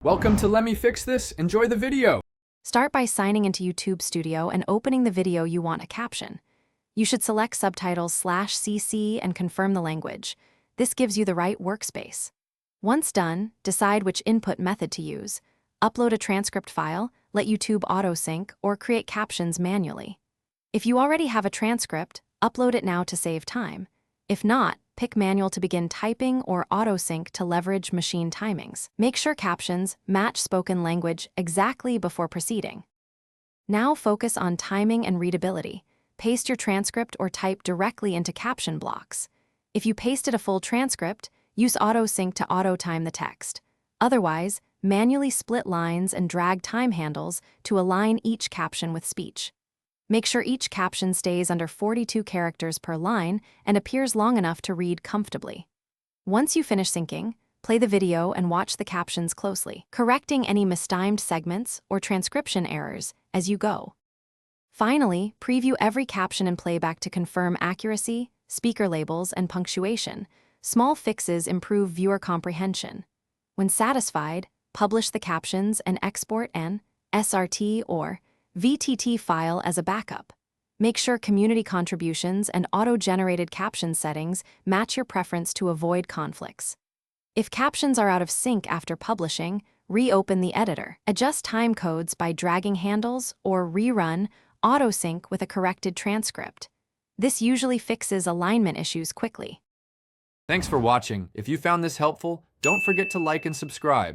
Welcome to Let Me Fix This. Enjoy the video. Start by signing into YouTube Studio and opening the video you want a caption. You should select subtitles/CC and confirm the language. This gives you the right workspace. Once done, decide which input method to use. Upload a transcript file, let YouTube auto-sync, or create captions manually. If you already have a transcript, upload it now to save time. If not, pick manual to begin typing or auto-sync to leverage machine timings. Make sure captions match spoken language exactly before proceeding. Now focus on timing and readability. Paste your transcript or type directly into caption blocks. If you pasted a full transcript, use auto-sync to auto-time the text. Otherwise, manually split lines and drag time handles to align each caption with speech. Make sure each caption stays under 42 characters per line and appears long enough to read comfortably. Once you finish syncing, play the video and watch the captions closely, correcting any mistimed segments or transcription errors as you go. Finally, preview every caption and playback to confirm accuracy, speaker labels, and punctuation. Small fixes improve viewer comprehension. When satisfied, publish the captions and export an SRT or VTT file as a backup. Make sure community contributions and auto-generated caption settings match your preference to avoid conflicts. If captions are out of sync after publishing, reopen the editor. Adjust time codes by dragging handles or rerun auto-sync with a corrected transcript. This usually fixes alignment issues quickly. Thanks for watching. If you found this helpful, don't forget to like and subscribe.